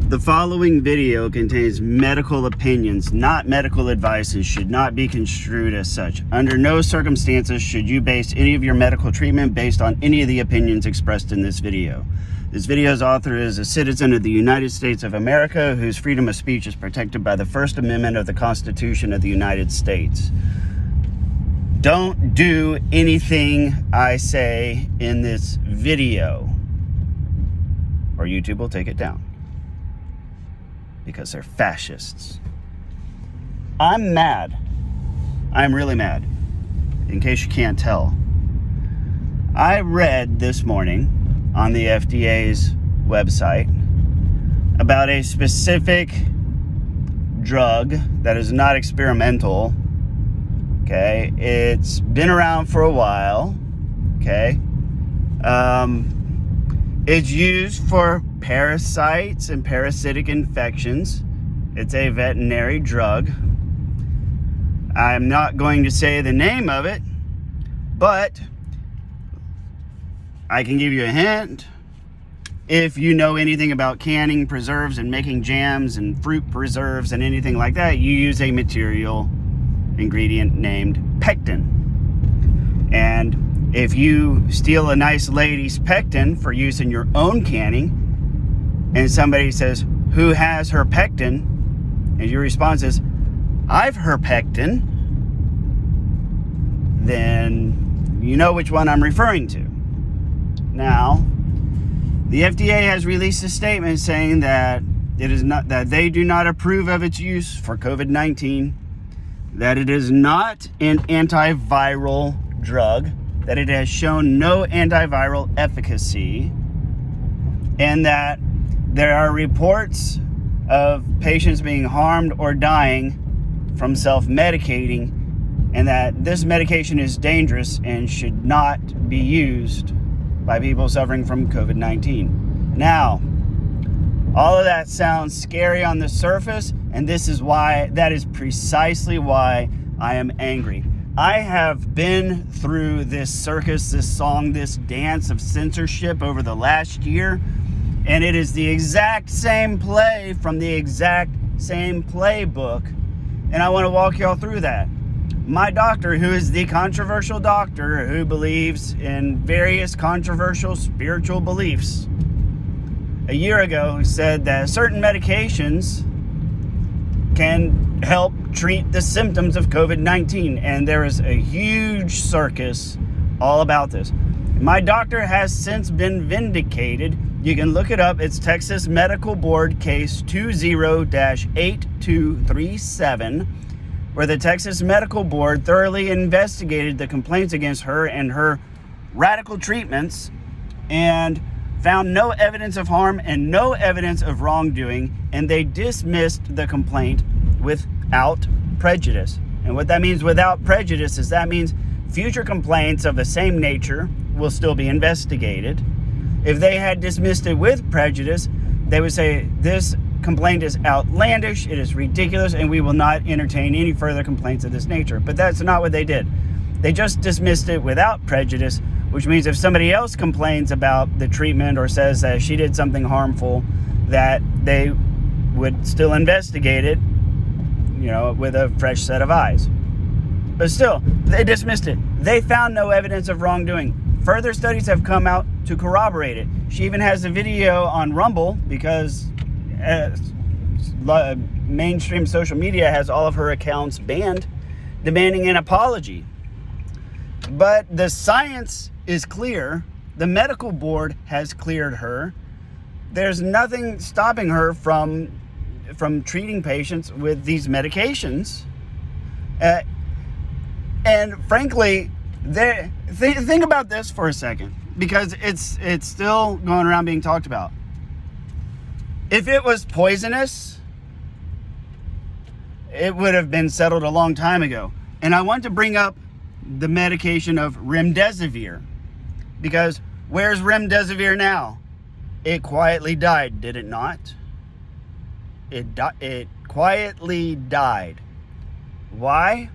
The following video contains medical opinions, not medical advice, and should not be construed as such. Under no circumstances should you base any of your medical treatment based on any of the opinions expressed in this video. This video's author is a citizen of the United States of America whose freedom of speech is protected by the First Amendment of the Constitution of the United States. Don't do anything I say in this video, or YouTube will take it down. Because they're fascists. I'm mad. I'm really mad. In case you can't tell. I read this morning on the FDA's website about a specific drug that is not experimental. Okay, it's been around for a while. Okay, it's used for parasites and parasitic infections. It's a veterinary drug. I'm not going to say the name of it, but I can give you a hint. If you know anything about canning, preserves, and making jams and fruit preserves and anything like that, you use a material ingredient named pectin. And if you steal a nice lady's pectin for use in your own canning, and somebody says, "Who has her pectin?" and your response is, "I've her pectin," then you know which one I'm referring to. Now, the FDA has released a statement saying that they do not approve of its use for COVID-19, that it is not an antiviral drug, that it has shown no antiviral efficacy, and that there are reports of patients being harmed or dying from self-medicating, and that this medication is dangerous and should not be used by people suffering from COVID-19. Now, all of that sounds scary on the surface, and that is precisely why I am angry. I have been through this circus, this song, this dance of censorship over the last year, and it is the exact same play from the exact same playbook, and I want to walk y'all through that. My doctor, who is the controversial doctor who believes in various controversial spiritual beliefs, a year ago said that certain medications can help treat the symptoms of COVID-19, and there is a huge circus all about this. My doctor has since been vindicated. You can look it up. It's Texas Medical Board case 20-8237, where the Texas Medical Board thoroughly investigated the complaints against her and her radical treatments and found no evidence of harm and no evidence of wrongdoing, and they dismissed the complaint without prejudice. And what that means without prejudice is that means future complaints of the same nature will still be investigated. If they had dismissed it with prejudice, they would say this complaint is outlandish, it is ridiculous, and we will not entertain any further complaints of this nature. But that's not what they did. They just dismissed it without prejudice, which means if somebody else complains about the treatment or says that she did something harmful, that they would still investigate it, with a fresh set of eyes. But still, they dismissed it. They found no evidence of wrongdoing. Further studies have come out to corroborate it. She even has a video on Rumble because mainstream social media has all of her accounts banned, demanding an apology. But the science is clear. The medical board has cleared her. There's nothing stopping her from treating patients with these medications. And frankly, think about this for a second, because it's still going around being talked about. If it was poisonous, it would have been settled a long time ago. And I want to bring up the medication of Remdesivir, because where's Remdesivir now? It quietly died, did it not? It quietly died. Why?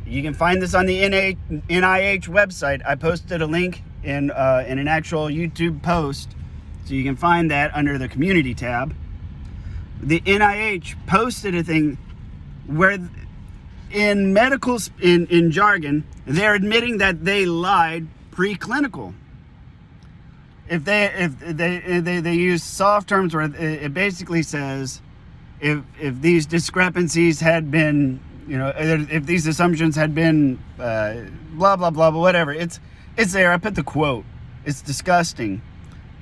You can find this on the NIH website. I posted a link in an actual YouTube post, so you can find that under the community tab. the NIH posted a thing where in medical, in jargon, they're admitting that they lied preclinical. If they use soft terms where it basically says if these discrepancies had been, if these assumptions had been blah blah blah, but whatever, it's there. I put the quote. It's disgusting,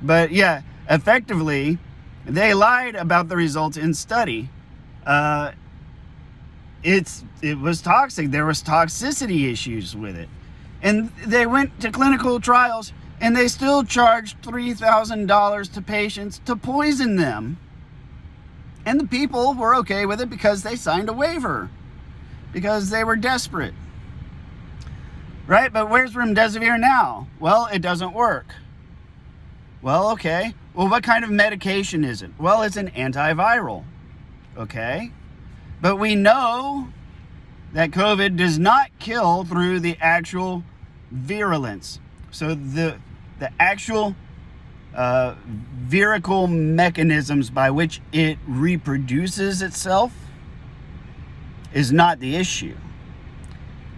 but yeah, effectively they lied about the results in study. It was toxic. There was toxicity issues with it, and they went to clinical trials and they still charged $3,000 to patients to poison them. And the people were okay with it because they signed a waiver, because they were desperate. Right? But where's Remdesivir now? Well, it doesn't work. Well, okay. Well, what kind of medication is it? Well, it's an antiviral. Okay? But we know that COVID does not kill through the actual virulence. So the actual virical mechanisms by which it reproduces itself is not the issue.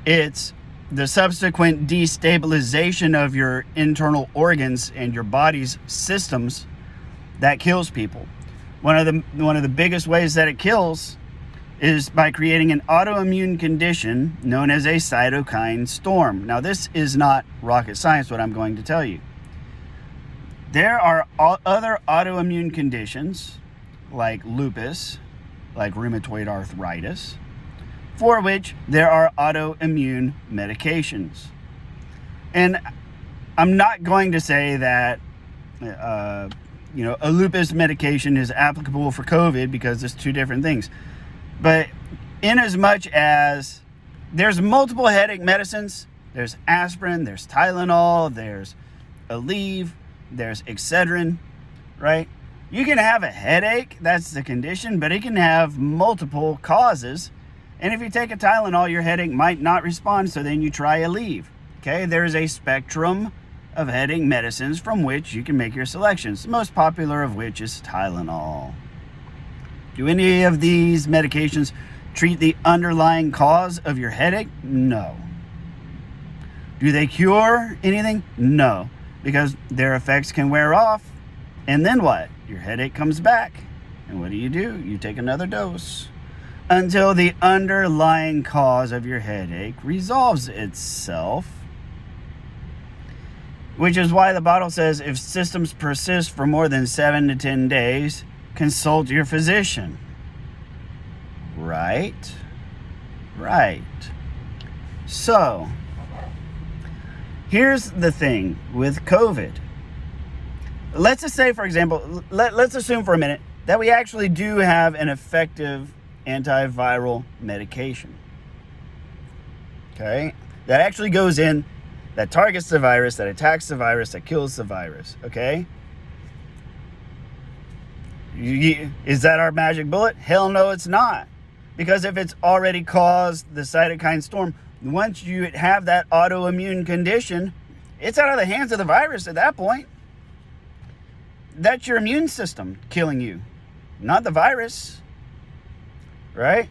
It's the subsequent destabilization of your internal organs and your body's systems that kills people. One of the biggest ways that it kills is by creating an autoimmune condition known as a cytokine storm. Now, this is not rocket science, what I'm going to tell you. There are other autoimmune conditions, like lupus, like rheumatoid arthritis, for which there are autoimmune medications. And I'm not going to say that a lupus medication is applicable for COVID, because it's two different things. But in as much as there's multiple headache medicines, there's aspirin, there's Tylenol, there's Aleve, there's Excedrin, right? You can have a headache, that's the condition, but it can have multiple causes. And if you take a Tylenol, your headache might not respond, so then you try Aleve. Okay, there's a spectrum of headache medicines from which you can make your selections, the most popular of which is Tylenol. Do any of these medications treat the underlying cause of your headache? No. Do they cure anything? No, because their effects can wear off, and then what? Your headache comes back. And what do? You take another dose until the underlying cause of your headache resolves itself. Which is why the bottle says if symptoms persist for more than 7 to 10 days, consult your physician. Right? So, here's the thing with COVID. Let's just say, for example, let's assume for a minute that we actually do have an effective antiviral medication. Okay? That actually goes in, that targets the virus, that attacks the virus, that kills the virus. Okay? Is that our magic bullet? Hell no, it's not. Because if it's already caused the cytokine storm, once you have that autoimmune condition, it's out of the hands of the virus at that point. That's your immune system killing you, not the virus. Right?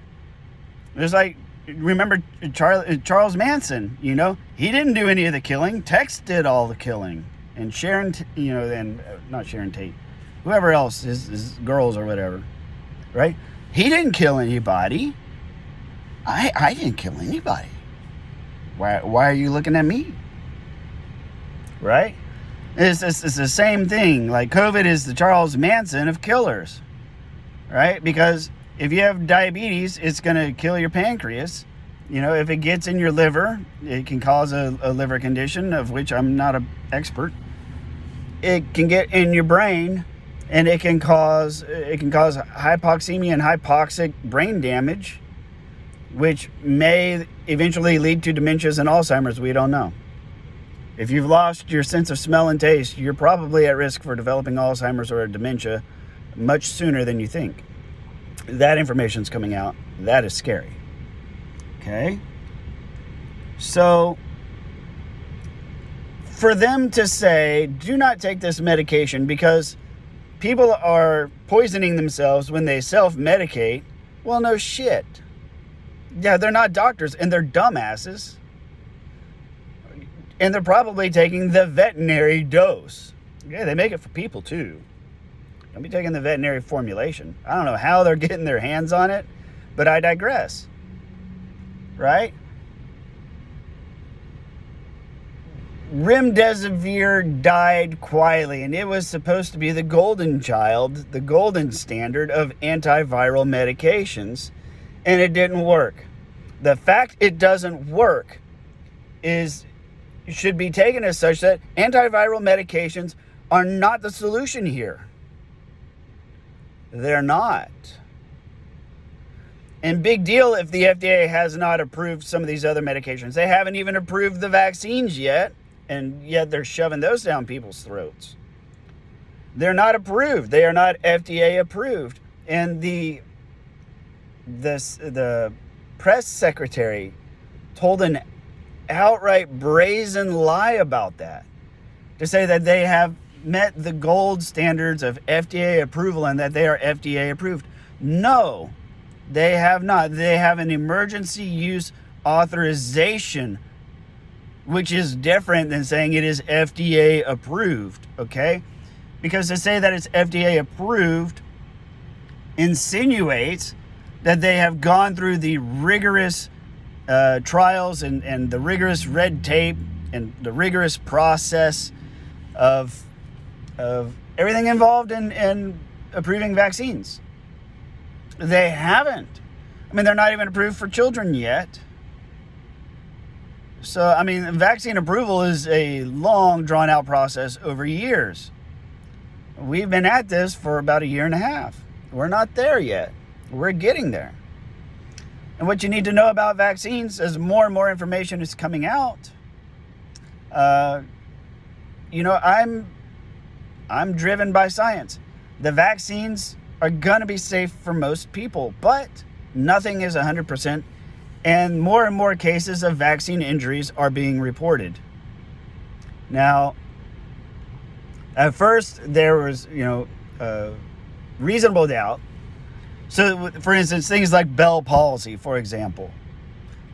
There's like, remember Charles Manson, he didn't do any of the killing. Tex did all the killing. And Sharon, and not Sharon Tate, whoever else, his girls or whatever, right? He didn't kill anybody. I didn't kill anybody. Why are you looking at me? Right? It's the same thing. Like, COVID is the Charles Manson of killers, right? Because if you have diabetes, it's going to kill your pancreas. If it gets in your liver, it can cause a liver condition, of which I'm not an expert. It can get in your brain, and it can cause hypoxemia and hypoxic brain damage, which may eventually lead to dementias and Alzheimer's. We don't know. If you've lost your sense of smell and taste, you're probably at risk for developing Alzheimer's or dementia much sooner than you think. That information's coming out. That is scary. Okay? So, for them to say, do not take this medication because people are poisoning themselves when they self-medicate, well, no shit. Yeah, they're not doctors, and they're dumbasses. And they're probably taking the veterinary dose. Yeah, they make it for people, too. Don't be taking the veterinary formulation. I don't know how they're getting their hands on it, but I digress. Right? Remdesivir died quietly, and it was supposed to be the golden child, the golden standard of antiviral medications, and it didn't work. The fact it doesn't work should be taken as such that antiviral medications are not the solution here. They're not. And big deal if the FDA has not approved some of these other medications. They haven't even approved the vaccines yet, and yet they're shoving those down people's throats. They're not approved. They are not FDA approved. And the press secretary told an outright brazen lie about that, to say that they have met the gold standards of FDA approval and that they are FDA approved. No, they have not. They have an emergency use authorization, which is different than saying it is FDA approved, okay? Because to say that it's FDA approved insinuates that they have gone through the rigorous trials and the rigorous red tape and the rigorous process of everything involved in approving vaccines. They haven't. I mean, they're not even approved for children yet. So, I mean, vaccine approval is a long, drawn-out process over years. We've been at this for about a year and a half. We're not there yet. We're getting there. And what you need to know about vaccines, as more and more information is coming out, I'm driven by science. The vaccines are going to be safe for most people, but nothing is 100%. And more cases of vaccine injuries are being reported. Now, at first there was, reasonable doubt. So, for instance, things like Bell palsy, for example.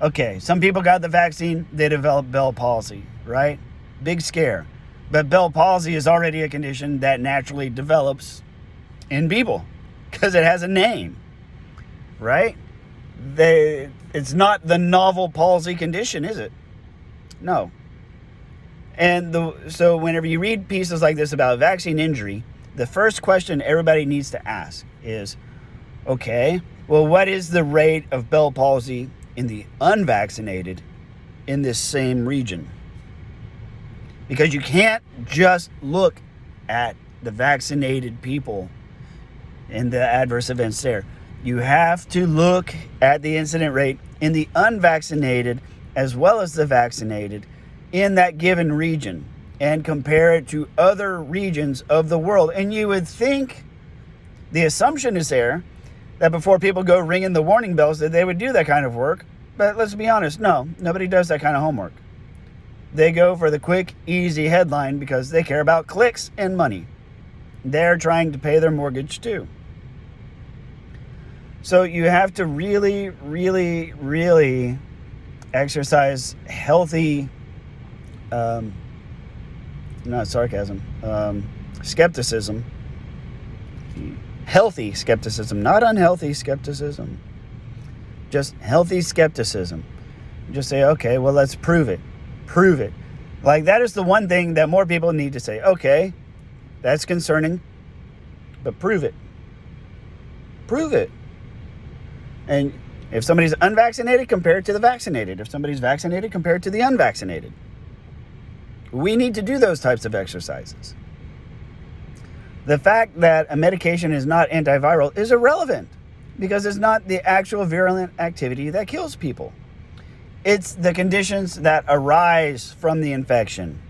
Okay, some people got the vaccine, they developed Bell palsy, right? Big scare. But Bell palsy is already a condition that naturally develops in people because it has a name, right? It's not the novel palsy condition, is it? No. And so whenever you read pieces like this about vaccine injury, the first question everybody needs to ask is, okay, well, what is the rate of Bell palsy in the unvaccinated in this same region? Because you can't just look at the vaccinated people and the adverse events there. You have to look at the incident rate in the unvaccinated as well as the vaccinated in that given region and compare it to other regions of the world. And you would think, the assumption is there, that before people go ringing the warning bells that they would do that kind of work. But let's be honest, no, nobody does that kind of homework. They go for the quick, easy headline because they care about clicks and money. They're trying to pay their mortgage too. So you have to really, really, really exercise healthy, not sarcasm, skepticism. Healthy skepticism, not unhealthy skepticism. Just healthy skepticism. Just say, okay, well, let's prove it. Prove it. Like, that is the one thing that more people need to say. Okay, that's concerning, but prove it. Prove it. And if somebody's unvaccinated, compare it to the vaccinated. If somebody's vaccinated, compare it to the unvaccinated. We need to do those types of exercises. The fact that a medication is not antiviral is irrelevant because it's not the actual virulent activity that kills people. It's the conditions that arise from the infection.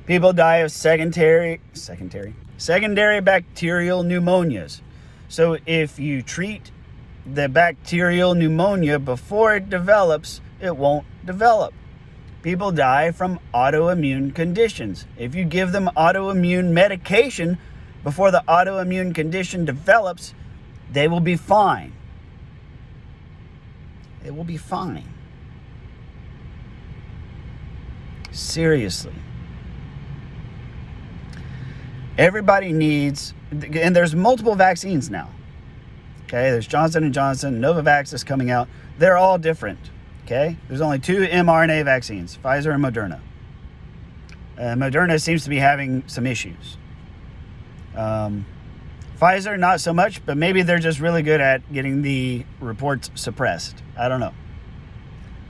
People die of secondary bacterial pneumonias. So if you treat the bacterial pneumonia before it develops, it won't develop. People die from autoimmune conditions. If you give them autoimmune medication before the autoimmune condition develops, they will be fine. It will be fine. Seriously. Everybody needs, and there's multiple vaccines now. Okay, there's Johnson & Johnson, Novavax is coming out. They're all different. Okay, there's only 2 mRNA vaccines, Pfizer and Moderna. Moderna seems to be having some issues. Pfizer, not so much, but maybe they're just really good at getting the reports suppressed. I don't know.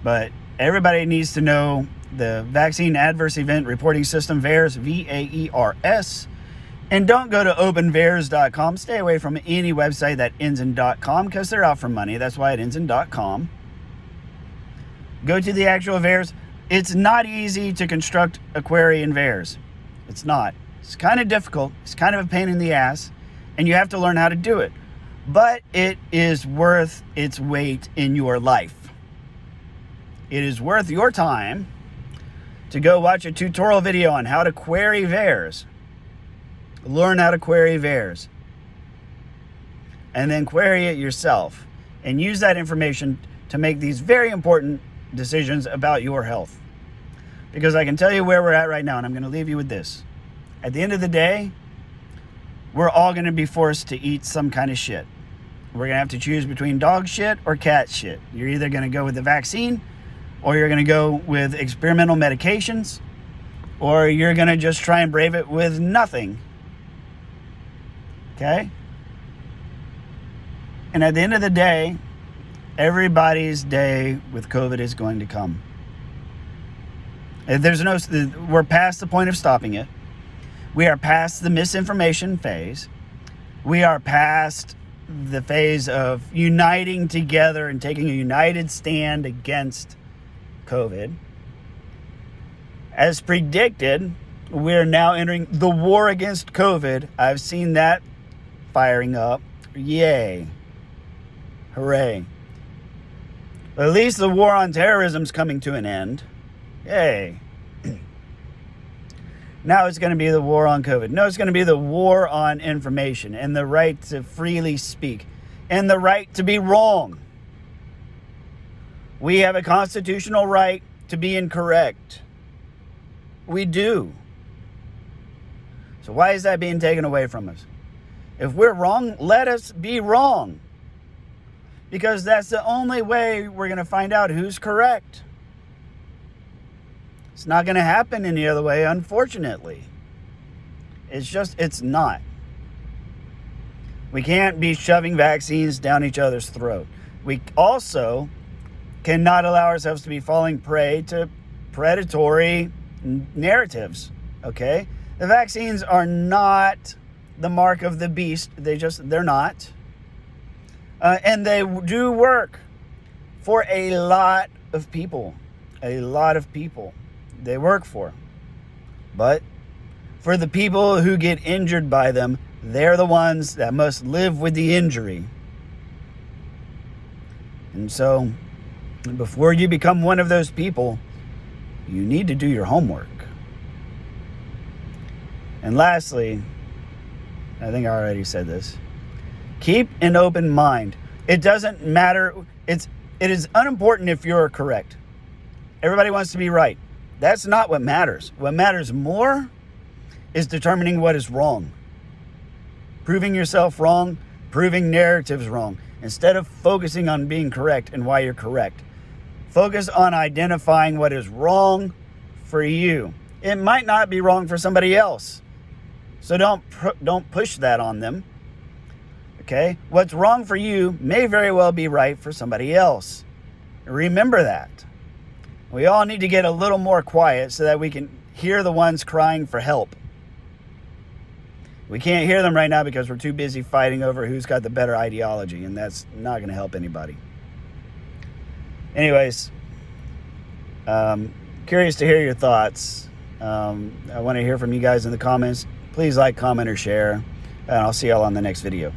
But everybody needs to know the Vaccine Adverse Event Reporting System, VAERS, VAERS. And don't go to openvaers.com. Stay away from any website that ends in .com because they're out for money. That's why it ends in .com. Go to the actual VAERS. It's not easy to construct a query in VAERS. It's not. It's kind of difficult. It's kind of a pain in the ass. And you have to learn how to do it. But it is worth its weight in your life. It is worth your time to go watch a tutorial video on how to query VAERS. Learn how to query VAERS. And then query it yourself. And use that information to make these very important decisions about your health. Because I can tell you where we're at right now, and I'm going to leave you with this. At the end of the day, we're all going to be forced to eat some kind of shit. We're going to have to choose between dog shit or cat shit. You're either going to go with the vaccine, or you're going to go with experimental medications, or you're going to just try and brave it with nothing. Okay? And at the end of the day, everybody's day with COVID is going to come. We're past the point of stopping it. We are past the misinformation phase. We are past the phase of uniting together and taking a united stand against COVID. As predicted, we're now entering the war against COVID. I've seen that firing up. Yay. Hooray. At least the war on terrorism is coming to an end. Yay. Now it's going to be the war on COVID. No, it's going to be the war on information and the right to freely speak and the right to be wrong. We have a constitutional right to be incorrect. We do. So why is that being taken away from us? If we're wrong, let us be wrong. Because that's the only way we're going to find out who's correct. It's not going to happen any other way, unfortunately. It's not. We can't be shoving vaccines down each other's throat. We also cannot allow ourselves to be falling prey to predatory narratives, okay? The vaccines are not the mark of the beast. They're not. And they do work for a lot of people. A lot of people they work for. But for the people who get injured by them, they're the ones that must live with the injury. And so, before you become one of those people, you need to do your homework. And lastly, I think I already said this, keep an open mind. It doesn't matter. It is unimportant if you're correct. Everybody wants to be right. That's not what matters. What matters more is determining what is wrong. Proving yourself wrong, proving narratives wrong. Instead of focusing on being correct and why you're correct. Focus on identifying what is wrong for you. It might not be wrong for somebody else. So don't push that on them. Okay? What's wrong for you may very well be right for somebody else. Remember that. We all need to get a little more quiet so that we can hear the ones crying for help. We can't hear them right now because we're too busy fighting over who's got the better ideology, and that's not going to help anybody. Anyways, curious to hear your thoughts. I want to hear from you guys in the comments. Please like, comment, or share, and I'll see y'all on the next video.